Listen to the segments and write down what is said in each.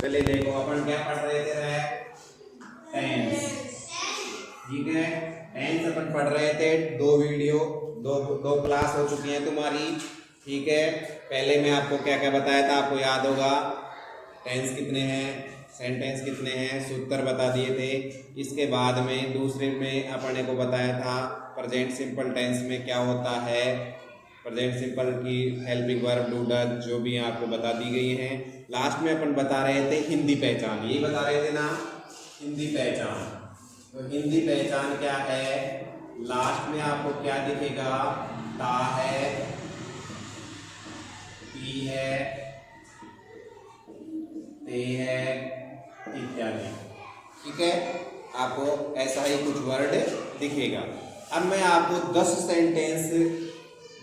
पहले देखो अपन क्या पढ़ रहे थे, टेंस। ठीक है, टेंस अपन पढ़ रहे थे। दो क्लास हो चुकी हैं तुम्हारी। ठीक है, पहले मैं आपको क्या क्या बताया था, आपको याद होगा। टेंस कितने हैं, सेंटेंस कितने हैं, सूत्र बता दिए थे। इसके बाद में दूसरे में अपने को बताया था प्रेजेंट सिंपल टेंस में क्या होता है। प्रेजेंट सिंपल की हेल्पिंग वर्ब डू डज जो भी आपको बता दी गई हैं। लास्ट में अपन बता रहे थे हिंदी पहचान, यही बता रहे थे ना, हिंदी पहचान। तो हिंदी पहचान क्या है, लास्ट में आपको क्या दिखेगा, ता है, ती है, ते है, इत्यादि। ठीक है, आपको ऐसा ही कुछ वर्ड दिखेगा। अब मैं आपको 10 सेंटेंस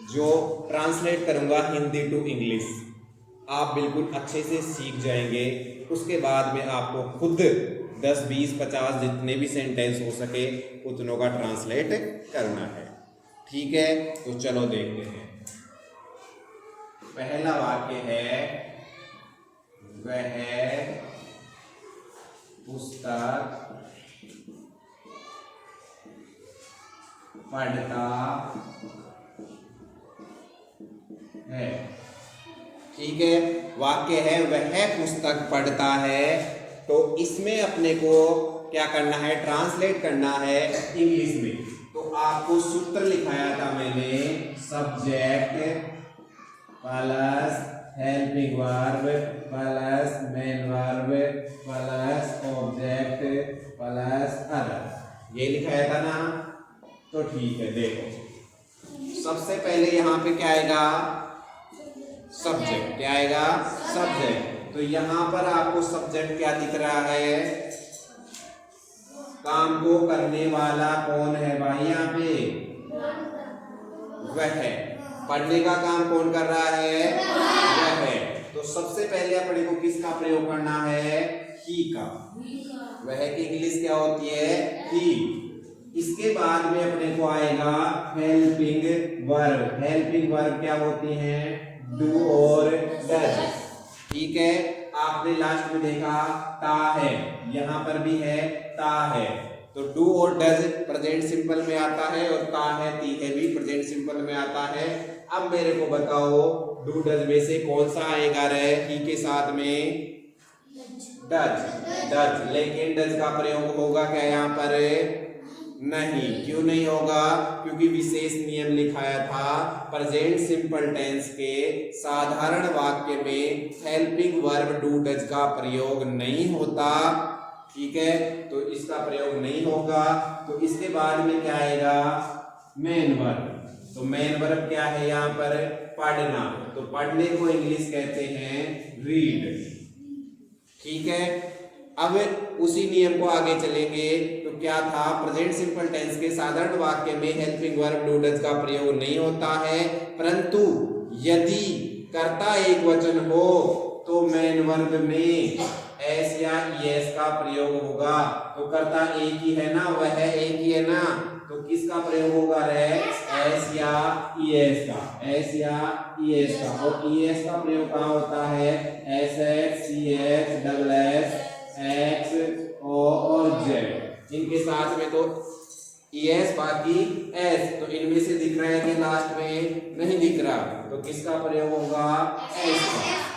जो ट्रांसलेट करूंगा हिंदी टू इंग्लिश, आप बिल्कुल अच्छे से सीख जाएंगे। उसके बाद में आपको खुद 10, 20, 50 जितने भी सेंटेंस हो सके उतनों का ट्रांसलेट करना है। ठीक है, तो चलो देखते हैं। पहला वाक्य है, वह पुस्तक पढ़ता है। ठीक है, वाक्य है वह पुस्तक पढ़ता है। तो इसमें अपने को क्या करना है, ट्रांसलेट करना है इंग्लिश में। तो आपको सूत्र लिखाया था मैंने, subject plus helping verb plus main verb plus object plus other, ये लिखाया था ना। तो ठीक है, देखो सबसे पहले यहाँ पे क्या आएगा, सब्जेक्ट। क्या आएगा, सब्जेक्ट। तो यहाँ पर आपको सब्जेक्ट क्या दिख रहा है, काम को करने वाला कौन है भाई, यहाँ पे वह है। पढ़ने का काम कौन कर रहा है, वह है। तो सबसे पहले अपने को किसका प्रयोग करना है, ही का। वह की इंग्लिश क्या होती है, ही। इसके बाद में अपने को आएगा हेल्पिंग वर्ब। हेल्पिंग वर्ब क्या होती हैं, डू और डज। ठीक है, आपने लास्ट में देखा ता है, यहां पर भी है ता है। तो डू और डज प्रेजेंट सिंपल में आता है और ता है, ती है भी प्रेजेंट सिंपल में आता है। अब मेरे को बताओ डू डज में से कौन सा आएगा रे, ही के साथ में डज। डज, लेकिन डज का प्रयोग होगा क्या यहाँ पर, नहीं। क्यों नहीं होगा, क्योंकि विशेष नियम लिखाया था प्रेजेंट सिंपल टेंस के साधारण वाक्य में हेल्पिंग वर्ब डू डज का प्रयोग नहीं होता। ठीक है, तो इसका प्रयोग नहीं होगा। तो इसके बाद में क्या आएगा, मेन वर्ब। तो मेन वर्ब क्या है यहाँ पर, पढ़ना। तो पढ़ने को इंग्लिश कहते हैं रीड। ठीक है, अब उसी नियम को आगे चलेंगे। तो क्या था, प्रेजेंट सिंपल टेंस के साधारण वाक्य में हेल्पिंग वर्ब डू डज का प्रयोग नहीं होता है, परंतु यदि कर्ता एक वचन हो तो मेन वर्ब में एस या ईएस का प्रयोग होगा। तो कर्ता एक ही है ना, वह एक ही है ना, तो किसका प्रयोग होगा रे, एस या ईएस का। एस या ईएस का। और ईएस का प्रयोग कहाँ होता है, S H C H double S X O और जेड, इनके साथ में तो ईएस बाकी एस। तो इनमें से दिख रहा है कि लास्ट में नहीं दिख रहा, तो किसका प्रयोग होगा, एस का।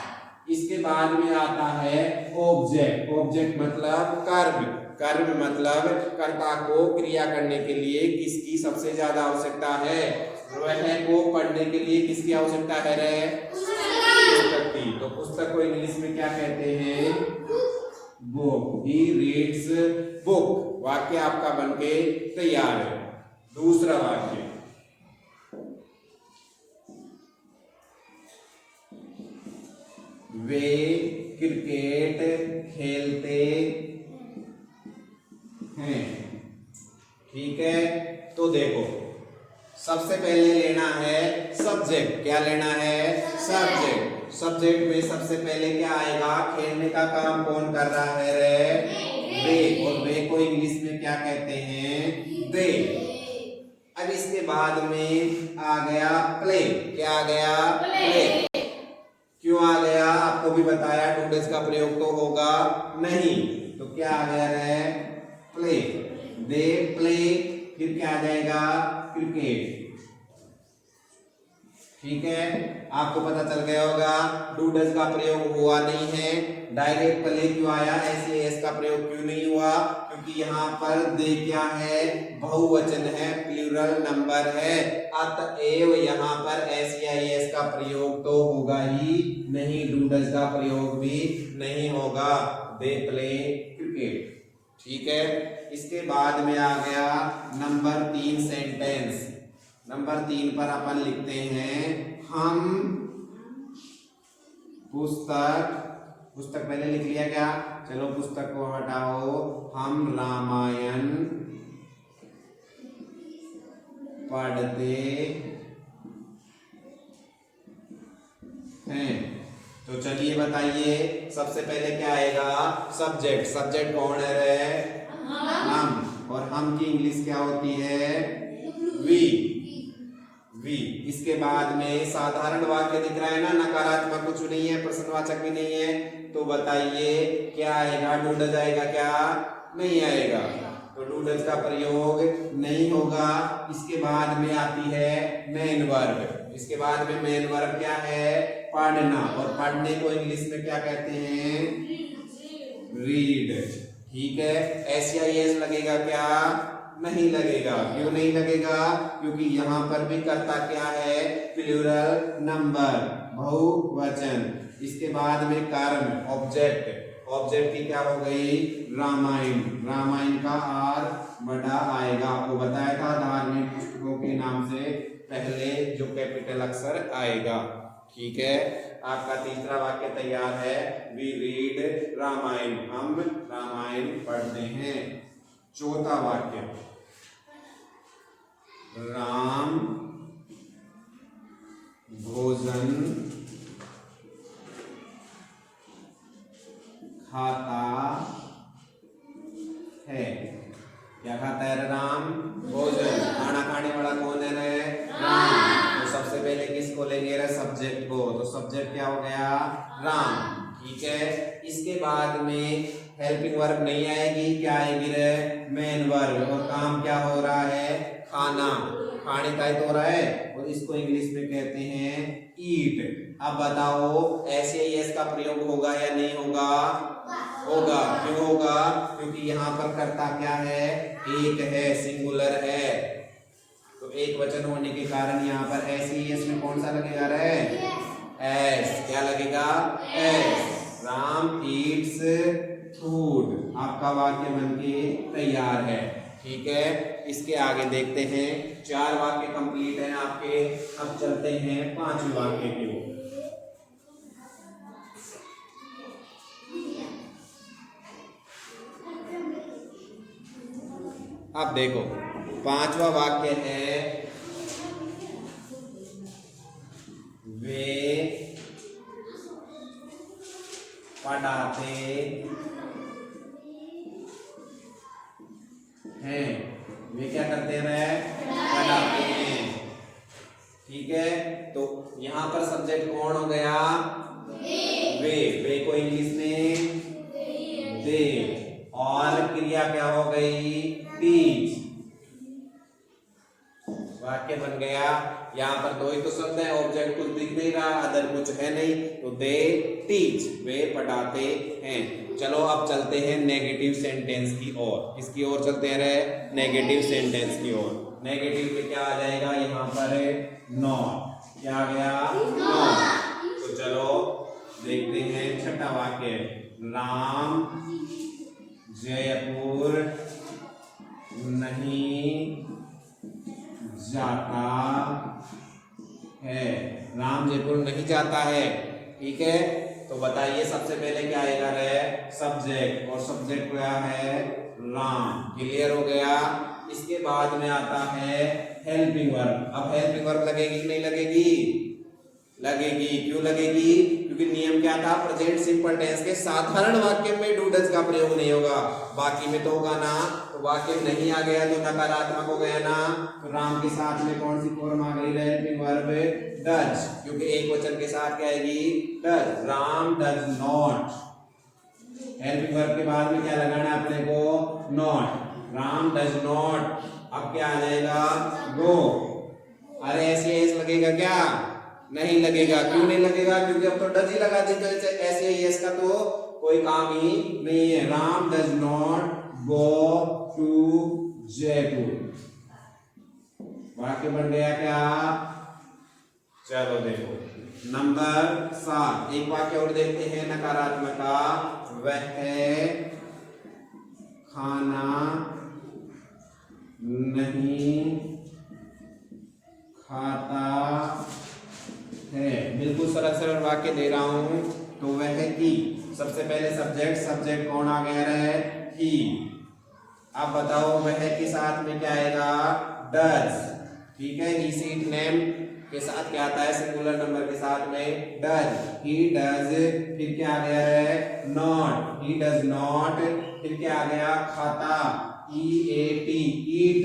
इसके बाद में आता है ऑब्जेक्ट। ऑब्जेक्ट मतलब कर्म। कर्म मतलब कर्ता को क्रिया करने के लिए किसकी सबसे ज्यादा आवश्यकता है, वह को पढ़ने के लिए किसकी आवश्यकता है रे, पुस्तक की। तो पुस्तक को इंग्लिश में क्या कहते हैं, बुक। He reads book. वाक्य आपका बनके तैयार है। दूसरा वाक्य, वे क्रिकेट खेलते हैं। ठीक है, तो देखो सबसे पहले लेना है सब्जेक्ट। क्या लेना है, सब्जेक्ट। सब्जेक्ट में सबसे पहले क्या आएगा, खेलने का काम कौन कर रहा है रे, वे। और वे को इंग्लिश में क्या कहते हैं, दे। अब इसके बाद में आ गया प्ले। क्या आ गया, प्ले। क्यों क्यों आ गया? आपको भी बताया टू डेज का प्रयोग तो होगा नहीं, तो क्या आ गया रे? प्ले। दे प्ले, फिर क्या आ जाएगा? क्रिकेट। ठीक है, आपको पता चल गया होगा डू डज का प्रयोग हुआ नहीं है। डायरेक्ट प्ले क्यों आया? ऐसे एस का प्रयोग क्यों नहीं हुआ? क्योंकि यहाँ पर दे क्या है? बहुवचन है, प्लूरल नंबर है, अतएव यहाँ पर एस का प्रयोग तो होगा ही नहीं, डू डज का प्रयोग भी नहीं होगा। They play cricket. ठीक है, इसके बाद में आ गया नंबर 3 सेंटेंस। नंबर 3 पर अपन लिखते हैं हम पुस्तक पहले लिख लिया क्या? चलो पुस्तक को हटाओ। हम रामायण पढ़ते हैं। तो चलिए बताइए, सबसे पहले क्या आएगा? सब्जेक्ट। सब्जेक्ट कौन है रे? हम। और हम की इंग्लिश क्या होती है? वी। इसके बाद में साधारण वाक्य दिख रहा है ना, नकारात्मक कुछ नहीं है, प्रश्नवाचक भी नहीं है, तो बताइए क्या आएगा? डू डज आएगा क्या? नहीं आएगा, तो डू डज का प्रयोग नहीं होगा। इसके बाद में आती है मेन वर्ब। इसके बाद में मेन वर्ब क्या है? पढ़ना। और पढ़ने को इंग्लिश में क्या कहते हैं? रीड। ठीक है, एस लगेगा क्या? नहीं लगेगा। क्यों नहीं लगेगा? क्योंकि यहाँ पर भी कर्ता क्या है? प्लूरल नंबर, बहुवचन। इसके बाद में कर्म, ऑब्जेक्ट। ऑब्जेक्ट की क्या हो गई? रामायण। रामायण का आर बड़ा आएगा, आपको बताया था धार्मिक पुस्तकों के नाम से पहले जो कैपिटल अक्षर आएगा। ठीक है, आपका तीसरा वाक्य तैयार है। वी रीड रामायण, हम रामायण पढ़ते हैं। चौथा वाक्य, राम भोजन खाता है। क्या खाता है राम? भोजन। खाना खाने वाला कौन है रे? राम। तो सबसे पहले किसको लेंगे रे? सब्जेक्ट को। तो सब्जेक्ट क्या हो गया? राम। ठीक है, इसके बाद में हेल्पिंग वर्ब नहीं आएगी, क्या आएगी रे? Main verb. और काम क्या हो रहा है? खाना। खाने का ही तो हो रहा है, और इसको इंग्लिश में कहते हैं ईट। अब बताओ एस का प्रयोग होगा या नहीं होगा? होगा। क्यों होगा? क्योंकि यहाँ पर कर्ता क्या है? एक है, सिंगुलर है, तो एक वचन होने के कारण यहाँ पर एस में कौन सा लगेगा रे? एस। क्या लगेगा? एस। Ram Yeats food. आपका वाक्य बनके तैयार है। ठीक है, इसके आगे देखते हैं। 4 वाक्य कंप्लीट हैं आपके। अब चलते हैं 5वें वाक्य की ओर। अब देखो 5वां वाक्य है, वे पढ़ाते हैं। वे क्या करते हैं? पढ़ाते हैं। ठीक है, तो यहां पर सब्जेक्ट कौन हो गया? वे को इंग्लिश में दे, और क्रिया क्या हो गई? टीच। वाक्य बन गया। यहाँ पर 2 ही तो शब्द है, ऑब्जेक्ट कुछ दिख नहीं रहा, अदर कुछ है नहीं, तो दे टीच, वे पढ़ाते हैं। चलो अब चलते हैं नेगेटिव सेंटेंस की ओर। किसकी ओर चलते हैं रे? नेगेटिव सेंटेंस की ओर। नेगेटिव में क्या आ जाएगा? यहाँ पर नॉट। क्या आ गया? नॉट। तो चलो देखते हैं 6वां वाक्य, राम जयपुर नहीं जाता है। राम जयपुर नहीं जाता है। ठीक है, तो बताइए सबसे पहले क्या आएगा रे? सब्जेक्ट। और सब्जेक्ट क्या है? राम। क्लियर हो गया। इसके बाद में आता है हेल्पिंग वर्ब। अब हेल्पिंग वर्ब लगेगी कि नहीं लगेगी? लगेगी। क्यों लगेगी? क्योंकि नियम क्या था, प्रेजेंट सिंपल टेंस के साधारण वाक्य में डू डज का प्रयोग नहीं होगा, बाकी में तो होगा ना। तो वाक्य नहीं आ गया तो नकारात्मक हो गया ना। तो राम के साथ में कौन सी फॉर्म आ गई, हेल्पिंग वर्ब डज, क्योंकि एक वचन के साथ क्या आएगी, does. Ram does not, helping verb के बाद में क्या लगाना है अपने को, नॉट। राम डज नॉट, अब क्या आ जाएगा, गो। अरे ऐसे एस लगेगा क्या, नहीं लगेगा। क्यों नहीं लगेगा, क्योंकि अब तो डज ही लगा दी, तो ऐसे एस का तो कोई काम ही नहीं है। Ram does not go to Jaipur, वाक्य बन गया क्या। चलो देखो नंबर 7, एक वाक्य और देखते हैं नकारात्मक का। वह खाना नहीं खाता है, बिल्कुल सरल सरल वाक्य दे रहा हूं। तो वह की, सबसे पहले सब्जेक्ट, सब्जेक्ट कौन आ गया है, ही। अब बताओ वह के साथ में क्या आएगा, डज। ठीक है, ही सीट नेम के साथ क्या आता है, सिंगुलर नंबर के साथ में डज। ही डज, फिर क्या आ गया है, नॉट। ही डज नॉट, फिर क्या आ गया, खाता, EAT, ईट।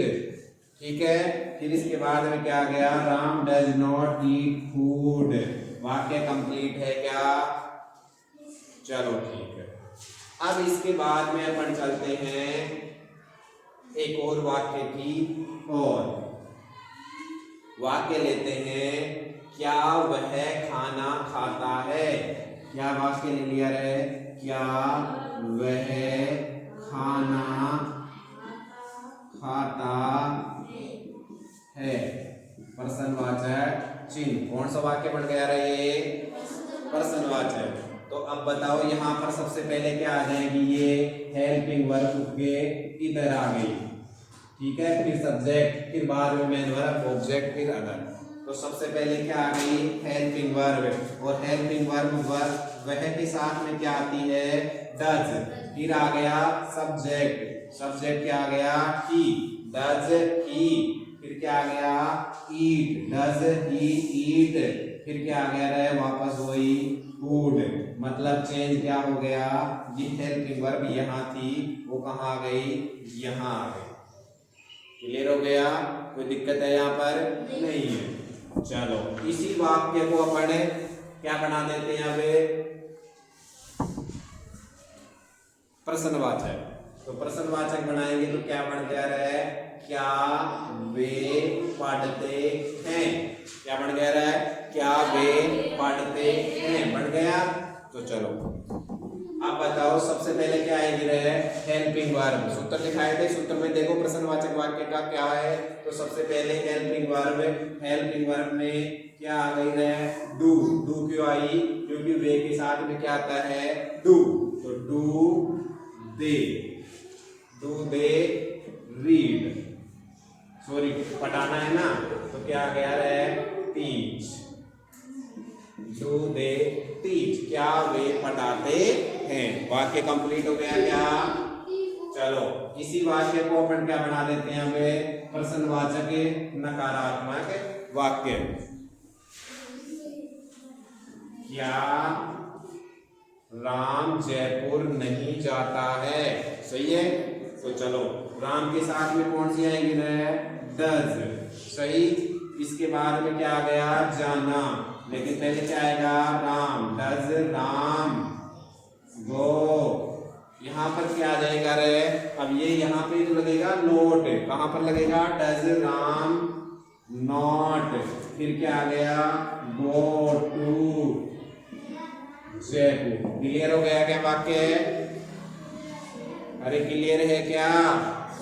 ठीक है, फिर इसके बाद में क्या आ गया, Ram does not eat food. वाक्य कंप्लीट है क्या, चलो ठीक है। अब इसके बाद में अपन चलते हैं एक और वाक्य की ओर। वाक्य लेते हैं, क्या वह खाना खाता है। क्या वाक्य ले लिया है, क्या वह खाना खाता है, प्रश्नवाचक चिन्ह। कौन सा वाक्य बन गया रे, प्रश्नवाचक। तो अब बताओ यहाँ पर सबसे पहले क्या आ जाएगी, ये हेल्पिंग वर्ब के इधर आ गई। ठीक है, फिर सब्जेक्ट, फिर बाद में मेन वर्ब, ऑब्जेक्ट, फिर अदर। तो सबसे पहले क्या आ गई, हेल्पिंग वर्ब। और हेल्पिंग वर्ब वह के साथ में क्या आती है, डज। फिर आ गया सब्जेक्ट, सब्जेक्ट क्या आ गया, ही, डज ही। फिर क्या आ गया, ईट, डज ही ईट। फिर क्या आ गया रे, वापस वही फूड। मतलब चेंज क्या हो गया, ये हेल्पिंग वर्ब यहाँ थी, वो कहाँ आ गई, यहाँ आ गई। क्लियर हो गया, कोई दिक्कत है यहाँ पर, नहीं है। चलो इसी वाक्य को अपन क्या बना देते हैं, अब प्रश्नवाचक। तो प्रश्नवाचक बनाएंगे तो क्या बन गया है, क्या वे पढ़ते हैं। क्या बन गया है, क्या वे पढ़ते हैं, बन गया। तो चलो अब बताओ सबसे पहले क्या आएगी रे, हेल्पिंग वर्ब। सूत्र दिखाए थे, सूत्र में देखो प्रश्नवाचक वाक्य का क्या है। तो सबसे पहले हेल्पिंग वर्ब, हेल्पिंग वर्ब में क्या आ गई रे, डू। डू क्यों आई, क्योंकि वे के साथ में क्या आता है, डू। तो do they, do they read, sorry पढ़ाना है ना, तो क्या आ गया रे, टीच। डू दे टीच, क्या वे पढ़ाते हैं। वाक्य कंप्लीट हो गया क्या। चलो इसी वाक्य को अपन क्या बना देते हैं, हमें प्रश्नवाचक नकारात्मक वाक्य। क्या राम जयपुर नहीं जाता है, सही है। तो चलो राम के साथ में कौन सी आएगी रे, डज, सही। इसके बाद में क्या आ गया, जाना। लेकिन पहले क्या आएगा, राम, डज राम गो। यहाँ पर क्या आ जाएगा रे, अब ये यहाँ पे तो लगेगा नोट। कहाँ पर लगेगा, डज राम नॉट। फिर क्या आ गया, गो टू जयपुर। क्लियर हो गया क्या वाक्य, अरे क्लियर है क्या।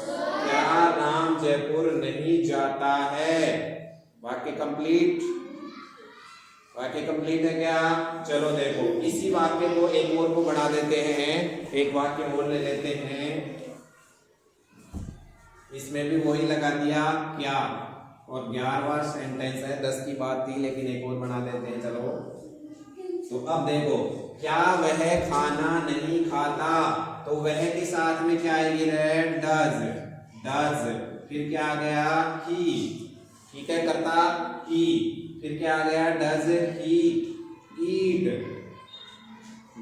क्या राम जयपुर नहीं जाता है, वाक्य कंप्लीट, वाक्य कंप्लीट है क्या। चलो देखो इसी वाक्य को एक और को बढ़ा देते हैं, एक वाक्य और ले लेते हैं। इसमें भी वही लगा दिया क्या, और 11वां सेंटेंस है, 10 की बात थी लेकिन एक और बना देते हैं। चलो तो अब देखो, क्या वह खाना नहीं खाता। तो वह के साथ में क्या आएगी रे, डज, डज। फिर क्या आ गया, ही, ठीक है, करता ही। फिर क्या आ गया, does he eat.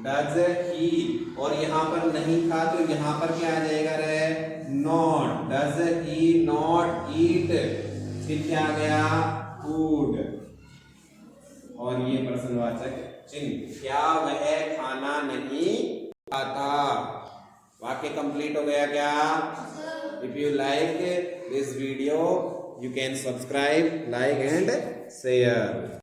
Does he, और यहाँ पर नहीं था तो यहाँ पर क्या आ जाएगा रे, not, does he not eat, फिर क्या आ गया, फूड, और ये प्रश्नवाचक चिन्ह, क्या वह खाना नहीं खाता। वाक्य कंप्लीट हो गया क्या? If you like this video you can subscribe, like and share.